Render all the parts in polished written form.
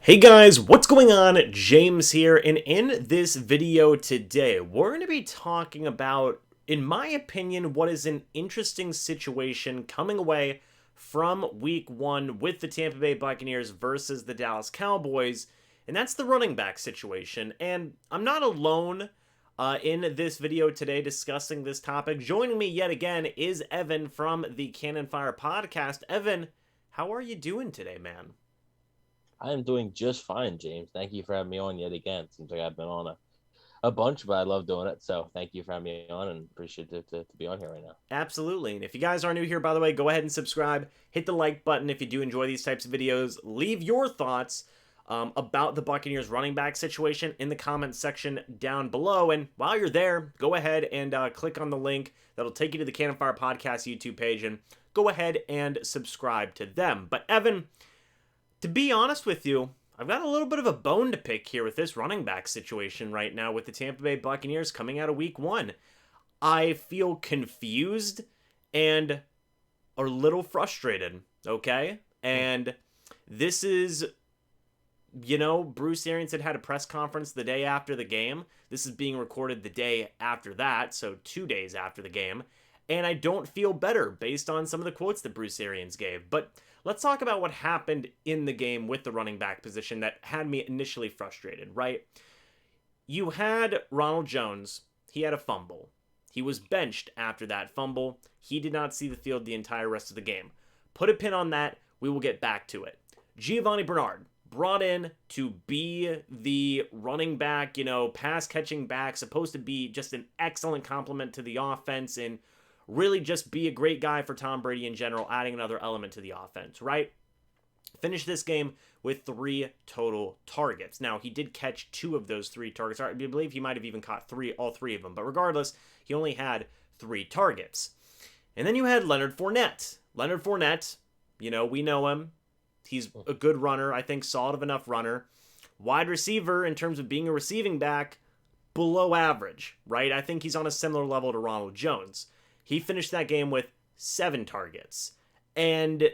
Hey guys, what's going on? James here, and in this video today, we're going to be talking about, in my opinion, what is an interesting situation coming away from week one with the Tampa Bay Buccaneers versus the Dallas Cowboys, and that's the running back situation. And I'm not alone in this video today discussing this topic. Joining me yet again is Evan from the Cannon Fire podcast. Evan, how are you doing today, man? I am doing just fine, James. Thank you for having me on yet again. Seems like I've been on a bunch, but I love doing it. So thank you for having me on and appreciate it to be on here right now. Absolutely. And if you guys are new here, by the way, go ahead and subscribe. Hit the like button if you do enjoy these types of videos. Leave your thoughts about the Buccaneers running back situation in the comments section down below. And while you're there, go ahead and click on the link that'll take you to the Cannon Fire Podcast YouTube page and go ahead and subscribe to them. But Evan, to be honest with you, I've got a little bit of a bone to pick here with this running back situation right now with the Tampa Bay Buccaneers coming out of week one. I feel confused and a little frustrated, okay? And this is, Bruce Arians had a press conference the day after the game. This is being recorded the day after that, so 2 days after the game. And I don't feel better based on some of the quotes that Bruce Arians gave. But let's talk about what happened in the game with the running back position that had me initially frustrated, right? You had Ronald Jones. He had a fumble. He was benched after that fumble. He did not see the field the entire rest of the game. Put a pin on that. We will get back to it. Giovani Bernard brought in to be the running back, pass catching back, supposed to be just an excellent complement to the offense and really just be a great guy for Tom Brady in general, adding another element to the offense, right? Finished this game with 3 total targets. Now, he did catch 2 of those 3 targets. I believe he might have even caught all 3 of them. But regardless, he only had 3 targets. And then you had Leonard Fournette. Leonard Fournette, we know him. He's a good runner. I think solid enough runner. Wide receiver in terms of being a receiving back, below average, right? I think he's on a similar level to Ronald Jones. He finished that game with 7 targets. And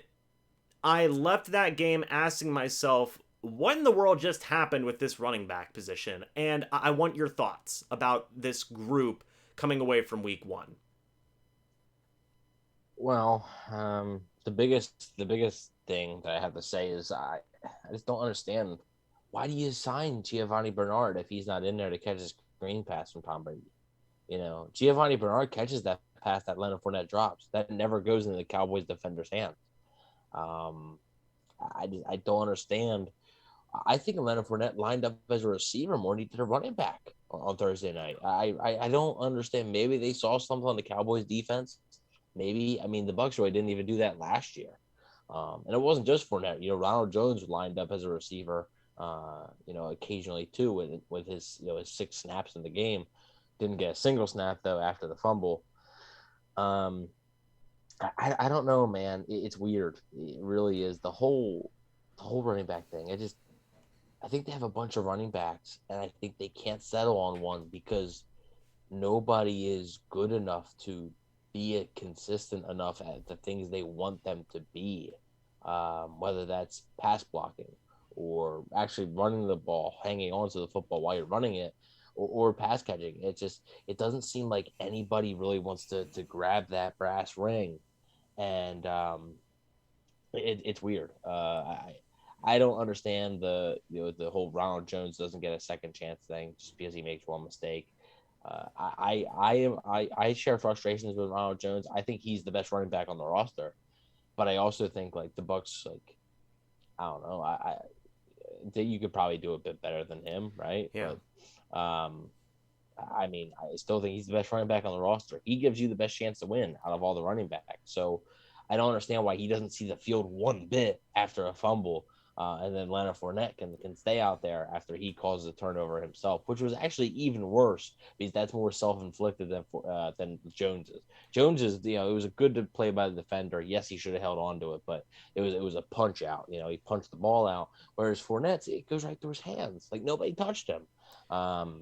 I left that game asking myself, what in the world just happened with this running back position? And I want your thoughts about this group coming away from week one. Well, the biggest thing that I have to say is I just don't understand, why do you sign Giovani Bernard if he's not in there to catch his screen pass from Tom Brady? Giovani Bernard catches that pass that Leonard Fournette drops. That never goes into the Cowboys defender's hands. Um, I don't understand. I think Leonard Fournette lined up as a receiver more than he did a running back on Thursday night. I don't understand. Maybe they saw something on the Cowboys defense. Maybe. I mean, the Bucs really didn't even do that last year. And it wasn't just Fournette. Ronald Jones lined up as a receiver, occasionally too with his 6 snaps in the game. Didn't get a single snap, though, after the fumble. Um, I don't know, man. It's weird. It really is. The whole running back thing. I think they have a bunch of running backs, and I think they can't settle on one because nobody is good enough to be consistent enough at the things they want them to be. Whether that's pass blocking or actually running the ball, hanging on to the football while you're running it, or pass catching. It doesn't seem like anybody really wants to grab that brass ring, and it's weird. I don't understand the whole Ronald Jones doesn't get a second chance thing just because he makes one mistake. I share frustrations with Ronald Jones. I think he's the best running back on the roster, but I also think like the Bucs, like, I don't know, I think you could probably do a bit better than him, right? Yeah. But I mean, I still think he's the best running back on the roster. He gives you the best chance to win out of all the running backs. So I don't understand why he doesn't see the field one bit after a fumble. And then Leonard Fournette can stay out there after he causes a turnover himself, which was actually even worse because that's more self-inflicted than Jones's. Jones's, it was a good play by the defender. Yes, he should have held on to it, but it was a punch out. He punched the ball out. Whereas Fournette's, it goes right through his hands, like nobody touched him.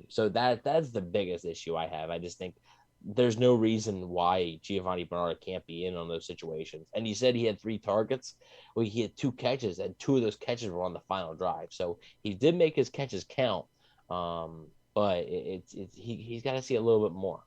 So that's the biggest issue I have. I just think there's no reason why Giovani Bernard can't be in on those situations. And he said he had 3 targets. Well, he had 2 catches, and 2 of those catches were on the final drive. So he did make his catches count. But he's got to see a little bit more.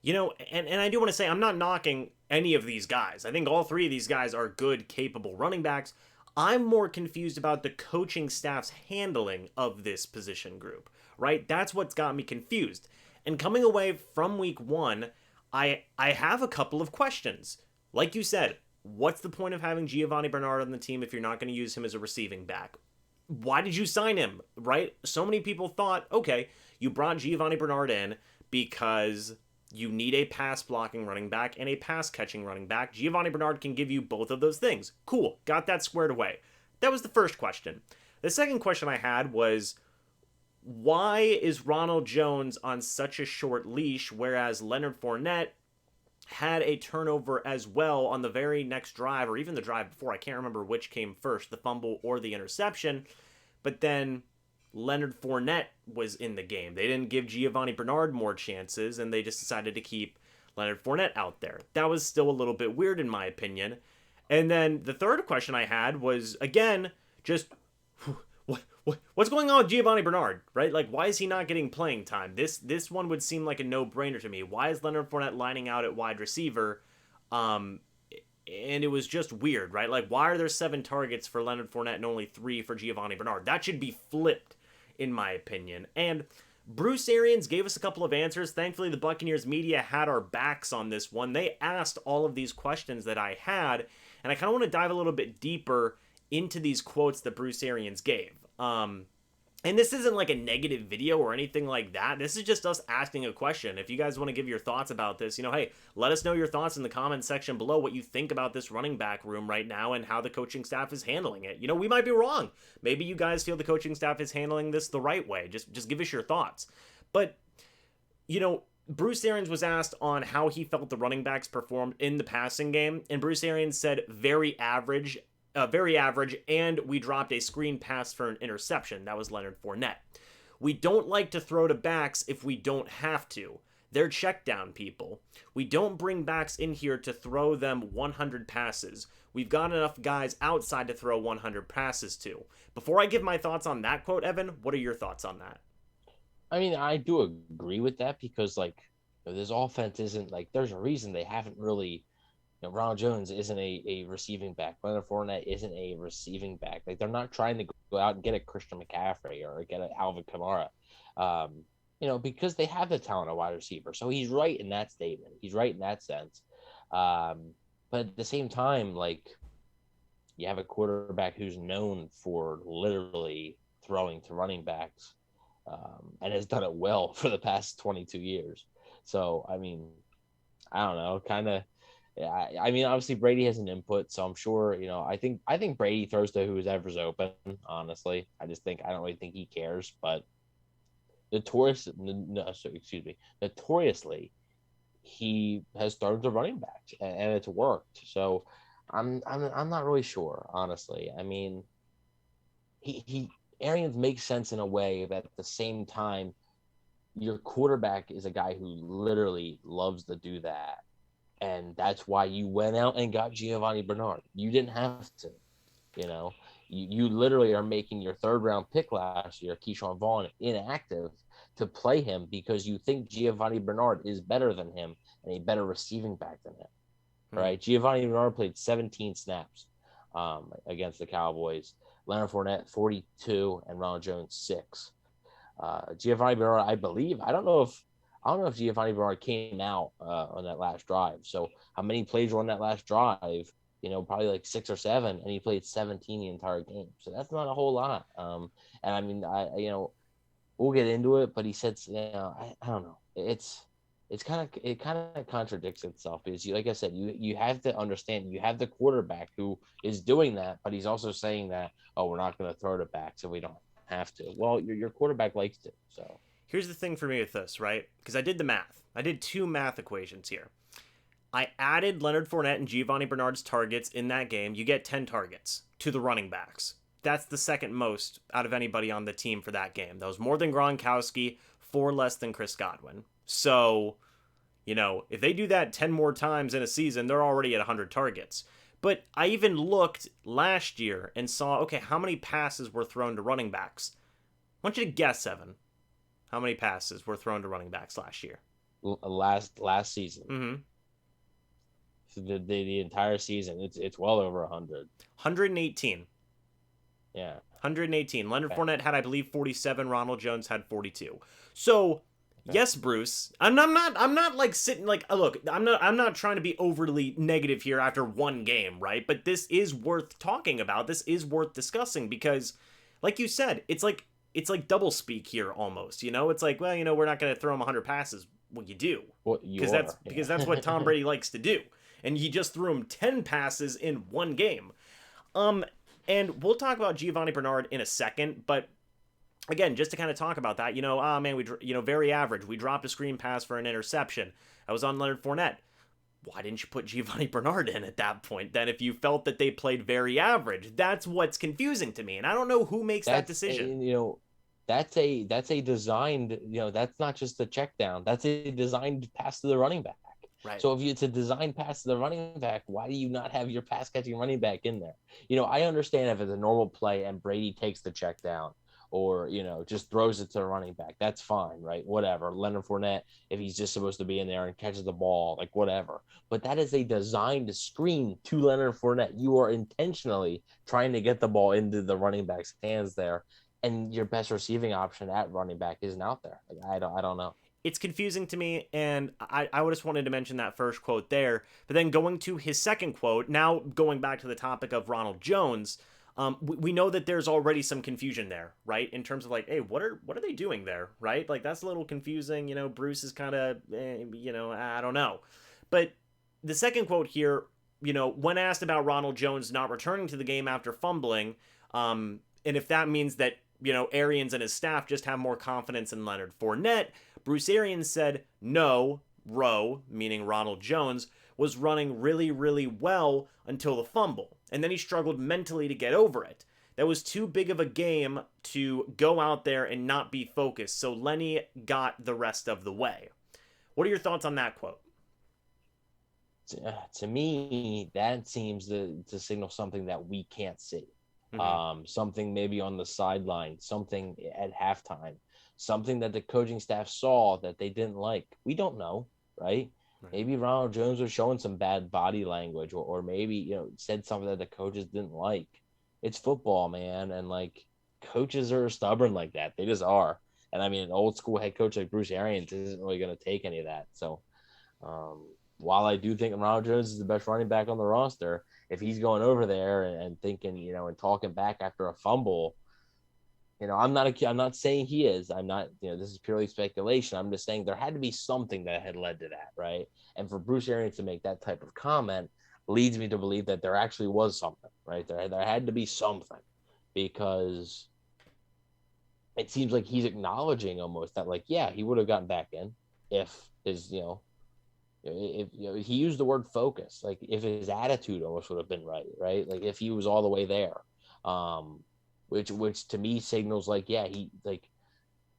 You know, and I do want to say I'm not knocking any of these guys. I think all 3 of these guys are good, capable running backs. I'm more confused about the coaching staff's handling of this position group, right? That's what's got me confused. And coming away from week 1, I have a couple of questions. Like you said, what's the point of having Giovani Bernard on the team if you're not going to use him as a receiving back? Why did you sign him, right? So many people thought, okay, you brought Giovani Bernard in because you need a pass blocking running back and a pass catching running back. Giovani Bernard can give you both of those things. Cool, got that squared away. That was the first question. The second question I had was, why is Ronald Jones on such a short leash, whereas Leonard Fournette had a turnover as well on the very next drive, or even the drive before? I can't remember which came first, the fumble or the interception. But then Leonard Fournette was in the game. They didn't give Giovani Bernard more chances, and they just decided to keep Leonard Fournette out there. That was still a little bit weird in my opinion. And then the third question I had was, again, just what's going on with Giovani Bernard, right? Like, why is he not getting playing time? This one would seem like a no-brainer to me. Why is Leonard Fournette lining out at wide receiver? And it was just weird, right? Like, why are there 7 targets for Leonard Fournette and only 3 for Giovani Bernard? That should be flipped, in my opinion. And Bruce Arians gave us a couple of answers. Thankfully, the Buccaneers media had our backs on this one. They asked all of these questions that I had, and I kind of want to dive a little bit deeper into these quotes that Bruce Arians gave. And this isn't like a negative video or anything like that. This is just us asking a question. If you guys want to give your thoughts about this, hey, let us know your thoughts in the comments section below, what you think about this running back room right now and how the coaching staff is handling it. We might be wrong. Maybe you guys feel the coaching staff is handling this the right way. Just give us your thoughts. But, Bruce Arians was asked on how he felt the running backs performed in the passing game, and Bruce Arians said very average, and we dropped a screen pass for an interception. That was Leonard Fournette. We don't like to throw to backs if we don't have to. They're check down people. We don't bring backs in here to throw them 100 passes. We've got enough guys outside to throw 100 passes to. Before I give my thoughts on that quote, Evan, what are your thoughts on that? I mean, I do agree with that because, this offense isn't there's a reason they haven't really. Ronald Jones isn't a receiving back. Leonard Fournette isn't a receiving back. They're not trying to go out and get a Christian McCaffrey or get an Alvin Kamara, because they have the talent at wide receiver. So he's right in that statement. He's right in that sense. But at the same time, you have a quarterback who's known for literally throwing to running backs and has done it well for the past 22 years. So, I mean, I don't know, kind of. Yeah, I mean, obviously Brady has an input, so I'm sure, I think Brady throws to whoever's open, honestly. I don't really think he cares, but notoriously, he has started the running backs and it's worked. So I'm not really sure, honestly. I mean, he Arians makes sense in a way that at the same time, your quarterback is a guy who literally loves to do that. And that's why you went out and got Giovani Bernard. You didn't have to, You literally are making your 3rd round pick last year, Keshawn Vaughn, inactive to play him because you think Giovani Bernard is better than him and a better receiving back than him. Right? Giovani Bernard played 17 snaps against the Cowboys. Leonard Fournette, 42, and Ronald Jones, 6. Giovani Bernard, I believe, I don't know if Giovani Bernard came out on that last drive. So how many plays were on that last drive? Probably 6 or 7, and he played 17 the entire game. So that's not a whole lot. And I mean, we'll get into it, but he said, I don't know. It kind of contradicts itself because like I said, you have to understand you have the quarterback who is doing that, but he's also saying that, we're not going to throw it back, so we don't have to. Well, your quarterback likes to, so. Here's the thing for me with this, right? Because I did the math. I did 2 math equations here. I added Leonard Fournette and Giovani Bernard's targets in that game. You get 10 targets to the running backs. That's the second most out of anybody on the team for that game. That was more than Gronkowski, 4 less than Chris Godwin. So, You know, if they do that 10 more times in a season, they're already at 100 targets. But I even looked last year and saw, okay, how many passes were thrown to running backs? I want you to guess, Evan. How many passes were thrown to running backs last year? Last season. Mm-hmm. So the entire season, it's well over 100. 118. Yeah. 118. Leonard Fournette had, I believe, 47. Ronald Jones had 42. So, yes, Bruce. I'm not like sitting like, look, I'm not trying to be overly negative here after one game, right? But this is worth talking about. This is worth discussing because, like you said, it's like double speak here almost. You know, it's like, well, you know, we're not going to throw him 100 passes. Well, you do, because that's what Tom Brady likes to do, and he just threw him 10 passes in one game. And we'll talk about Giovani Bernard in a second, but again, just to kind of talk about that, you know, man, very average. We dropped a screen pass for an interception. I was on Leonard Fournette. Why didn't you put Giovani Bernard in at that point then if you felt that they played very average? That's what's confusing to me, and I don't know who makes that decision. You know, that's a designed, you know, that's not just a check down. That's a designed pass to the running back. Right. So if it's a design pass to the running back, why do you not have your pass catching running back in there? You know, I understand if it's a normal play and Brady takes the check down or, you know, just throws it to the running back. That's fine, right? Whatever. Leonard Fournette, if he's just supposed to be in there and catches the ball, like whatever. But that is a designed screen to Leonard Fournette. You are intentionally trying to get the ball into the running back's hands there, and your best receiving option at running back isn't out there. Like, I don't know. It's confusing to me, and I just wanted to mention that first quote there. But then going to his second quote, now going back to the topic of Ronald Jones, we know that there's already some confusion there, right? In terms of like, hey, what are they doing there, right? Like, that's a little confusing. You know, Bruce is kind of, you know, I don't know. But the second quote here, you know, when asked about Ronald Jones not returning to the game after fumbling, and if that means that, you know, Arians and his staff just have more confidence in Leonard Fournette, Bruce Arians said, no, Rowe, meaning Ronald Jones, was running really, really well until the fumble. And then he struggled mentally to get over it. That was too big of a game to go out there and not be focused. So Lenny got the rest of the way. What are your thoughts on that quote? To me, that seems to signal something that we can't see. Mm-hmm. Something maybe on the sideline, something at halftime, something that the coaching staff saw that they didn't like. We don't know, right? Maybe Ronald Jones was showing some bad body language, or maybe, you know, said something that the coaches didn't like. It's football, man, and like coaches are stubborn like that. They just are. And I mean, an old school head coach like Bruce Arians isn't really going to take any of that. So, while I do think Ronald Jones is the best running back on the roster, if he's going over there and thinking, you know, and talking back after a fumble, you know, I'm not saying he is. I'm not, you know, this is purely speculation. I'm just saying there had to be something that had led to that, right? And for Bruce Arians to make that type of comment leads me to believe that there actually was something, right? There had to be something, because it seems like he's acknowledging almost that, like, yeah, he would have gotten back in if his, you know, if, you know, he used the word focus, like if his attitude almost would have been right? Like if he was all the way there, which to me signals like, yeah, he like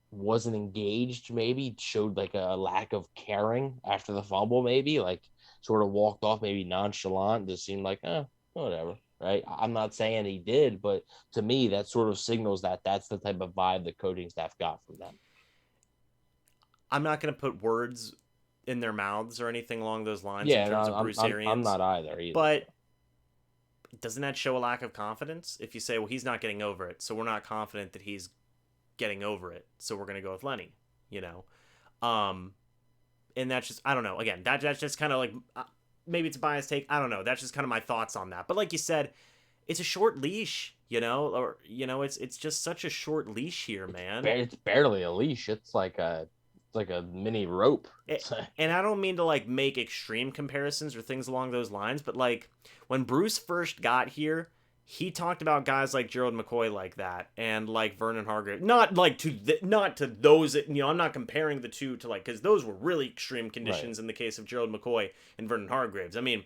wasn't engaged, maybe showed like a lack of caring after the fumble, maybe like sort of walked off, maybe nonchalant, just seemed like, whatever, right? I'm not saying he did, but to me that sort of signals that that's the type of vibe the coaching staff got from them. I'm not going to put words in their mouths or anything along those lines in terms of Bruce Arians. I'm not either. But doesn't that show a lack of confidence? If you say, well, he's not getting over it, so we're not confident that he's getting over it, so we're going to go with Lenny, you know? And that's just, I don't know. Again, that's just kind of like, maybe it's a biased take. I don't know. That's just kind of my thoughts on that. But like you said, it's a short leash, you know? Or, you know, it's just such a short leash here, man. It's barely a leash. It's like a mini rope. And I don't mean to like make extreme comparisons or things along those lines, but like when Bruce first got here, he talked about guys like Gerald McCoy like that, and like Vernon Hargrave. Not to those, you know, I'm not comparing the two to like, because those were really extreme conditions in the case of Gerald McCoy and Vernon Hargraves. I mean,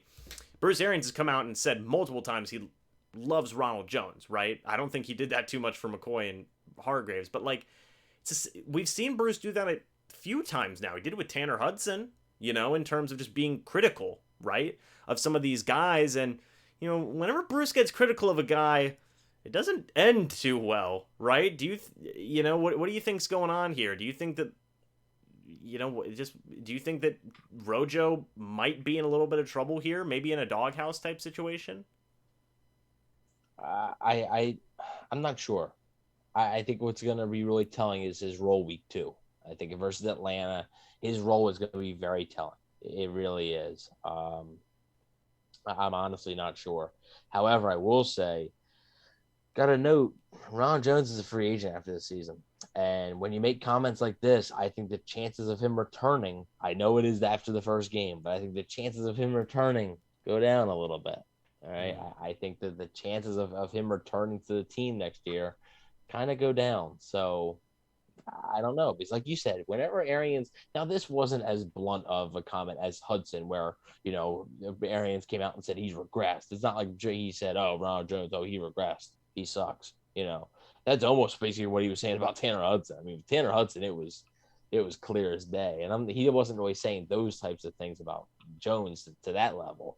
Bruce Arians has come out and said multiple times he loves Ronald Jones, right? I don't think he did that too much for McCoy and Hargraves, but like we've seen Bruce do that few times now. He did it with Tanner Hudson, in terms of just being critical, right, of some of these guys. And, whenever Bruce gets critical of a guy, it doesn't end too well, right? Do you, what do you think's going on here? Do you think that, do you think that Rojo might be in a little bit of trouble here, maybe in a doghouse type situation? I'm not sure. I think what's going to be really telling is his role week 2. I think versus Atlanta, his role is going to be very telling. It really is. I'm honestly not sure. However, I will say, got to note, Ronald Jones is a free agent after this season. And when you make comments like this, I think the chances of him returning, I know it is after the first game, but I think the chances of him returning go down a little bit. All right. I think that the chances of him returning to the team next year kind of go down. So I don't know. Because like you said, whenever Arians, now this wasn't as blunt of a comment as Hudson, where, Arians came out and said he's regressed. It's not like he said, oh, Ronald Jones, oh, he regressed. He sucks. That's almost basically what he was saying about Tanner Hudson. I mean, Tanner Hudson, it was clear as day. And he wasn't really saying those types of things about Jones to that level.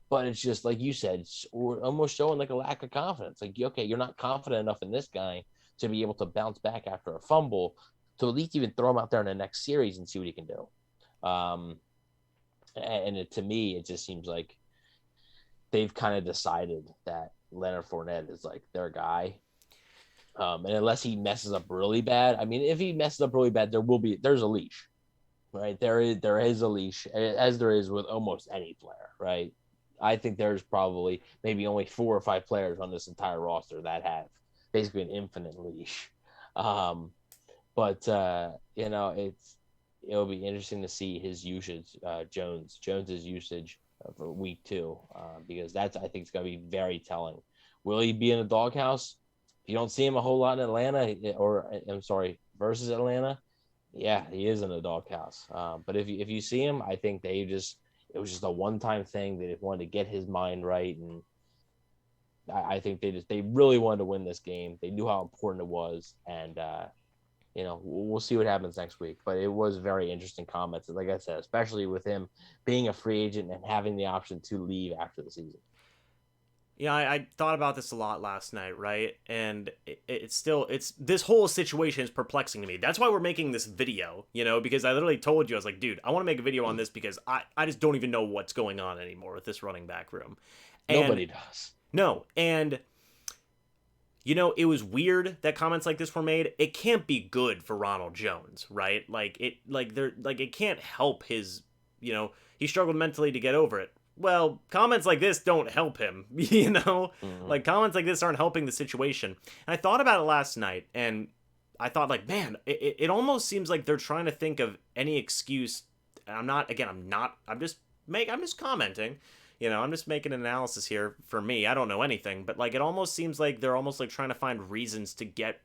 But it's just like you said, almost showing like a lack of confidence. Like, okay, you're not confident enough in this guy to be able to bounce back after a fumble to at least even throw him out there in the next series and see what he can do. To me, it just seems like they've kind of decided that Leonard Fournette is like their guy. And unless he messes up really bad, I mean, if he messes up really bad, there's a leash, right? There is a leash, as there is with almost any player, right? I think there's probably maybe only 4 or 5 players on this entire roster that have basically an infinite leash. It'll be interesting to see his usage, Jones's usage for week 2, because I think it's going to be very telling. Will he be in a doghouse? If you don't see him a whole lot in Atlanta, versus Atlanta, yeah, he is in a doghouse. But if you see him, I think it was just a one-time thing. They just wanted to get his mind right, and I think they really wanted to win this game. They knew how important it was, and we'll see what happens next week. But it was very interesting comments, like I said, especially with him being a free agent and having the option to leave after the season. Yeah, I thought about this a lot last night, right? And it's this whole situation is perplexing to me. That's why we're making this video, because I literally told you, I was like, dude, I want to make a video on this because I just don't even know what's going on anymore with this running back room. And nobody does. No, and it was weird that comments like this were made. It can't be good for Ronald Jones, right? It can't help his, he struggled mentally to get over it. Well, comments like this don't help him, Mm-hmm. Like, comments like this aren't helping the situation. And I thought about it last night, and I thought, like, man, it almost seems like they're trying to think of any excuse. I'm just commenting, I'm just making an analysis here for me. I don't know anything, but, like, it almost seems like they're almost, like, trying to find reasons to get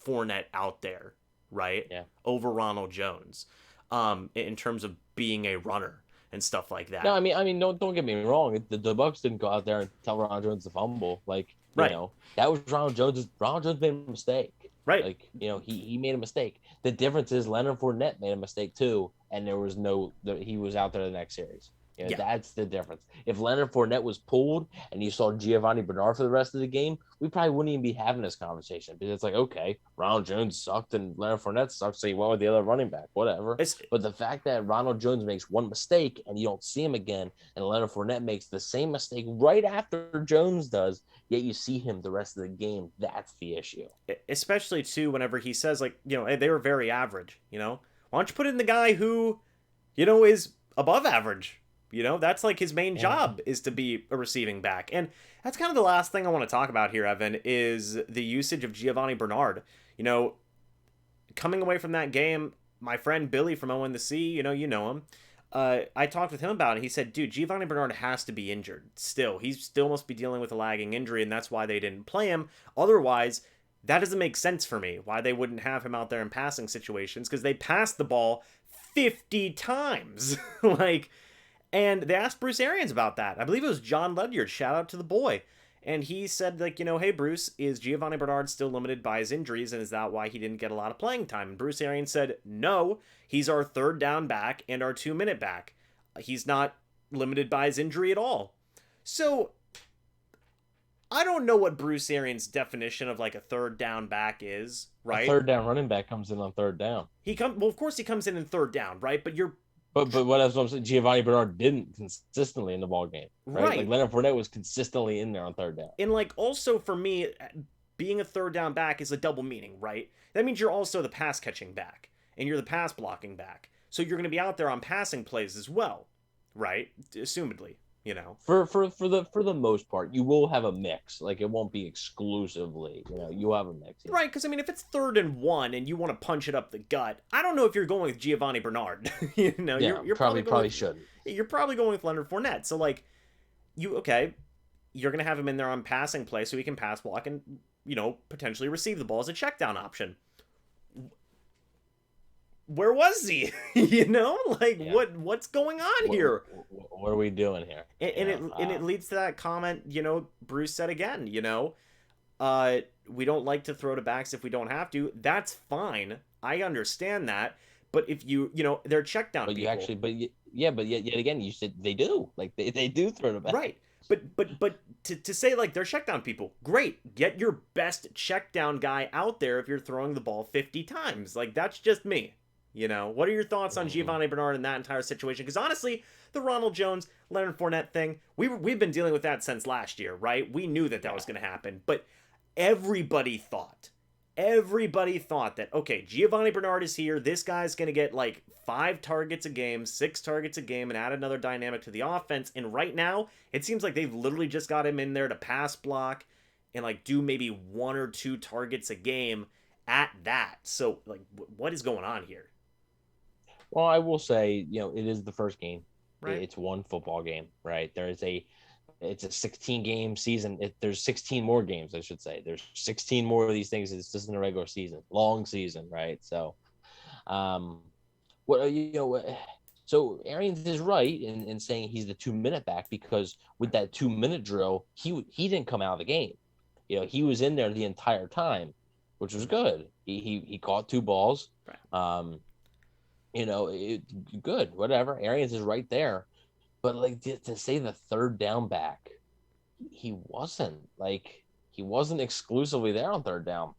Fournette out there, right? Yeah. Over Ronald Jones, in terms of being a runner and stuff like that. No, I mean, don't get me wrong. The Bucs didn't go out there and tell Ronald Jones to fumble. Like, right. That was Ronald Jones. Ronald Jones made a mistake. Right. Like, he made a mistake. The difference is Leonard Fournette made a mistake too, and he was out there the next series. That's the difference. If Leonard Fournette was pulled and you saw Giovani Bernard for the rest of the game, we probably wouldn't even be having this conversation, because it's like, okay, Ronald Jones sucked and Leonard Fournette sucked, so you went with the other running back, whatever. But the fact that Ronald Jones makes one mistake and you don't see him again, and Leonard Fournette makes the same mistake right after Jones does, yet you see him the rest of the game, that's the issue. Especially, too, whenever he says, like, hey, they were very average, Why don't you put in the guy who, is above average? That's like his main job, is to be a receiving back. And that's kind of the last thing I want to talk about here, Evan, is the usage of Giovani Bernard. Coming away from that game, my friend Billy from O in the C, you know him. I talked with him about it. He said, dude, Giovani Bernard has to be injured still. He still must be dealing with a lagging injury, and that's why they didn't play him. Otherwise, that doesn't make sense for me, why they wouldn't have him out there in passing situations, because they passed the ball 50 times. And they asked Bruce Arians about that. I believe it was John Ledyard. Shout out to the boy. And he said, like, hey, Bruce, is Giovani Bernard still limited by his injuries, and is that why he didn't get a lot of playing time? And Bruce Arians said, no, he's our third down back and our 2-minute back. He's not limited by his injury at all. So I don't know what Bruce Arians' definition of like a third down back is, right? A third down running back comes in on third down. Well, of course he comes in third down, right? But what else I'm saying, Giovani Bernard didn't consistently in the ball game, right? Like Leonard Fournette was consistently in there on third down. And like also for me, being a third down back is a double meaning, right? That means you're also the pass catching back and you're the pass blocking back. So you're going to be out there on passing plays as well, right? Assumedly. For the most part, you will have a mix. Like it won't be exclusively, you have a mix. Right, because I mean, if it's 3rd and 1 and you want to punch it up the gut, I don't know if you're going with Giovani Bernard. You're probably shouldn't. You're probably going with Leonard Fournette. So like, you're gonna have him in there on passing play so he can pass block and potentially receive the ball as a check down option. Where was he? What's going on here? What are we doing here? And it leads to that comment, Bruce said again, we don't like to throw to backs if we don't have to. That's fine. I understand that. But if they're check down people. But yet again, you said they do. Like they do throw to backs. Right. But to say like they're check down people, great. Get your best check down guy out there if you're throwing the ball 50 times. Like that's just me. What are your thoughts on Giovani Bernard and that entire situation? Because honestly, the Ronald Jones, Leonard Fournette thing, we've been dealing with that since last year, right? We knew that was going to happen. But everybody thought that, okay, Giovani Bernard is here. This guy's going to get like 5 targets a game, 6 targets a game, and add another dynamic to the offense. And right now, it seems like they've literally just got him in there to pass block and like do maybe 1 or 2 targets a game at that. So like, what is going on here? Well, I will say, it is the first game. Right. It's one football game, right? It's a 16-game season. There's 16 more games, I should say. There's 16 more of these things. It's just in the regular season, long season, right? So, so Arians is right in saying he's the 2-minute back because with that 2-minute drill, he didn't come out of the game. He was in there the entire time, which was good. He caught 2 balls. Right. Good, whatever. Arians is right there. But like to say the third down back, he wasn't exclusively there on third down.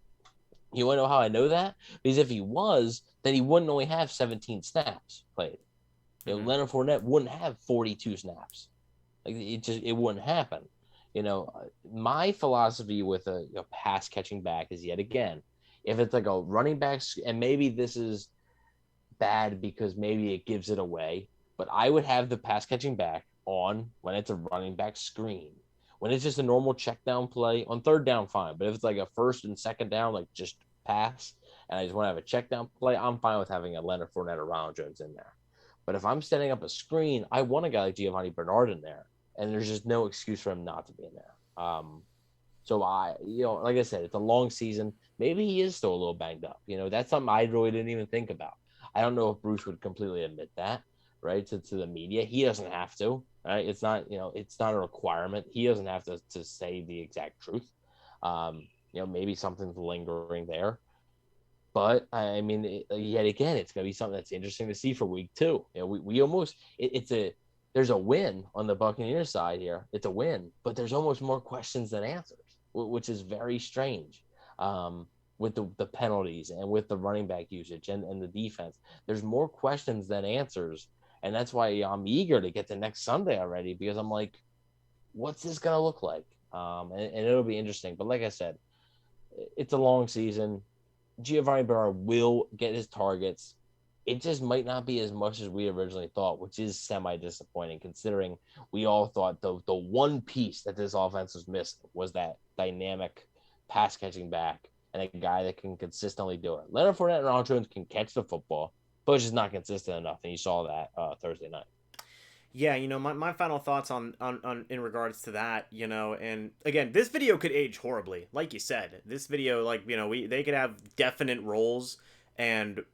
You want to know how I know that? Because if he was, then he wouldn't only have 17 snaps played. Leonard Fournette wouldn't have 42 snaps. Like it wouldn't happen. My philosophy with a pass catching back is yet again, if it's like a running back, and maybe this is bad because maybe it gives it away, but I would have the pass catching back on when it's a running back screen. When it's just a normal check down play on third down, fine. But if it's like a first and second down, like just pass, and I just want to have a check down play, I'm fine with having a Leonard Fournette or Ronald Jones in there. But if I'm setting up a screen, I want a guy like Giovani Bernard in there, and there's just no excuse for him not to be in there. So like I said, it's a long season. Maybe he is still a little banged up. That's something I really didn't even think about. I don't know if Bruce would completely admit that, right, to the media. He doesn't have to, right? It's not, it's not a requirement. He doesn't have to say the exact truth. Maybe something's lingering there. But, I mean, yet again, it's going to be something that's interesting to see for week 2. We almost – there's a win on the Buccaneers side here. It's a win, but there's almost more questions than answers, which is very strange. With the penalties and with the running back usage and the defense, there's more questions than answers. And that's why I'm eager to get to next Sunday already, because I'm like, what's this going to look like? And it'll be interesting. But like I said, it's a long season. Giovani Bernard will get his targets. It just might not be as much as we originally thought, which is semi-disappointing considering we all thought the one piece that this offense was missing was that dynamic pass-catching back and a guy that can consistently do it. Leonard Fournette and Ronald Jones can catch the football, but it's just not consistent enough, and you saw that Thursday night. Yeah, my final thoughts on in regards to that, and again, this video could age horribly. Like you said, this video, they could have definite roles and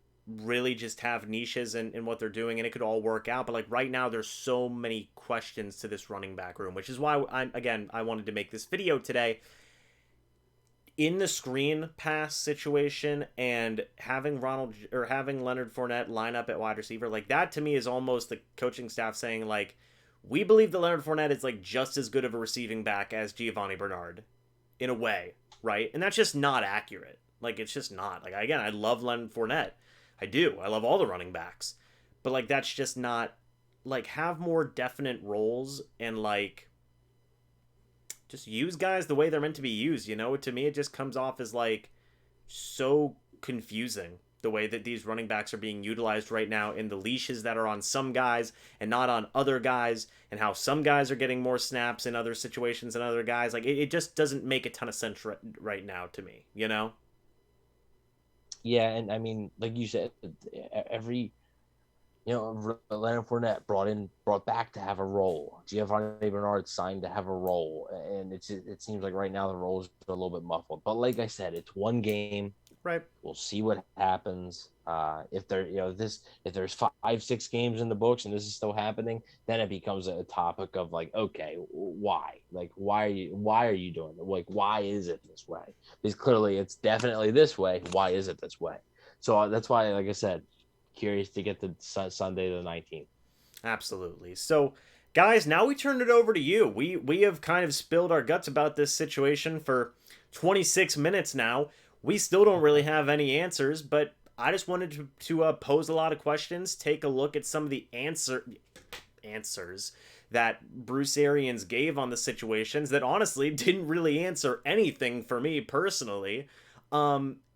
really just have niches in what they're doing, and it could all work out. But like right now, there's so many questions to this running back room, which is why I wanted to make this video today. In the screen pass situation and having Leonard Fournette line up at wide receiver, like that to me is almost the coaching staff saying like, we believe that Leonard Fournette is like just as good of a receiving back as Giovani Bernard, in a way, right? And that's just not accurate. Like it's just not. Like again, I love Leonard Fournette, I do. I love all the running backs, but like that's just not. Like have more definite roles and like just use guys the way they're meant to be used, you know? To me, it just comes off as, like, so confusing the way that these running backs are being utilized right now in the leashes that are on some guys and not on other guys, and how some guys are getting more snaps in other situations than other guys. Like, it just doesn't make a ton of sense right now to me, you know? Yeah, and I mean, like you said, Leonard Fournette brought back to have a role. Giovani Bernard signed to have a role, and it seems like right now the roles are a little bit muffled. But like I said, it's one game. Right. We'll see what happens. If there's 5-6 games in the books and this is still happening, then it becomes a topic of like, okay, why? Like, why are you doing it? Like, why is it this way? Because clearly it's definitely this way. Why is it this way? So that's why, like I said, curious to get to Sunday the 19th. Absolutely. So, guys, now we turn it over to you. We have kind of spilled our guts about this situation for 26 minutes now. We still don't really have any answers, but I just wanted to pose a lot of questions, take a look at some of the answers that Bruce Arians gave on the situations that honestly didn't really answer anything for me personally.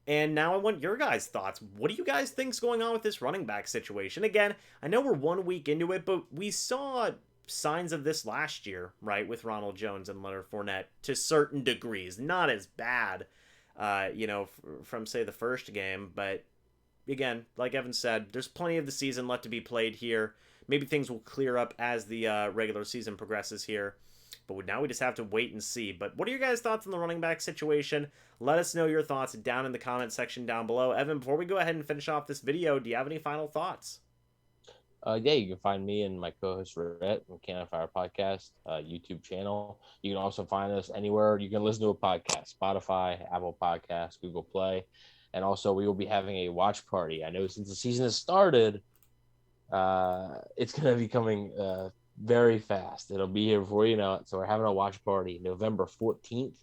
And now I want your guys' thoughts. What do you guys think's going on with this running back situation? Again, I know we're 1 week into it, but we saw signs of this last year, right, with Ronald Jones and Leonard Fournette to certain degrees. Not as bad, from, say, the first game. But, again, like Evan said, there's plenty of the season left to be played here. Maybe things will clear up as the regular season progresses here. But now we just have to wait and see. But what are your guys' thoughts on the running back situation? Let us know your thoughts down in the comment section down below. Evan, before we go ahead and finish off this video, do you have any final thoughts? Yeah, you can find me and my co-host Barrett from Cannon Fire Podcast YouTube channel. You can also find us anywhere you can listen to a podcast: Spotify, Apple Podcasts, Google Play, and also we will be having a watch party. I know since the season has started, it's going to be coming very fast. It'll be here before you know it. So we're having a watch party November 14th.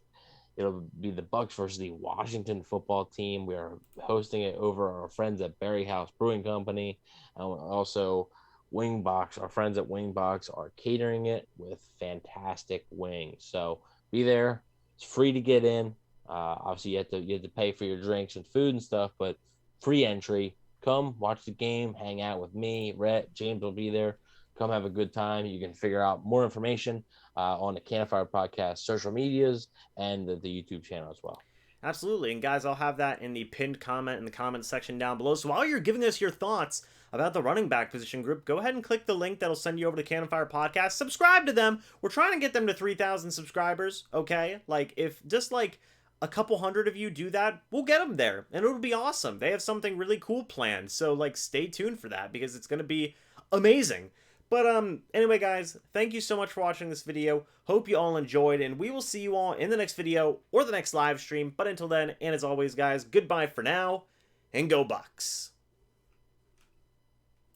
It'll be the Bucs versus the Washington football team. We are hosting it over our friends at Berry House Brewing Company. And also Wingbox, our friends at Wingbox are catering it with fantastic wings. So be there. It's free to get in. Obviously you have to pay for your drinks and food and stuff, but free entry. Come watch the game, hang out with me, Rhett, James will be there. Come have a good time. You can figure out more information on the Cannon Fire Podcast social medias and the YouTube channel as well. Absolutely. And guys, I'll have that in the pinned comment in the comment section down below. So while you're giving us your thoughts about the running back position group, go ahead and click the link that'll send you over to Cannon Fire Podcast. Subscribe to them. We're trying to get them to 3,000 subscribers, okay? Like, if just like a couple hundred of you do that, we'll get them there. And it'll be awesome. They have something really cool planned. So, like, stay tuned for that because it's going to be amazing. But anyway, guys, thank you so much for watching this video. Hope you all enjoyed, and we will see you all in the next video or the next live stream. But until then, and as always, guys, goodbye for now, and go Bucs.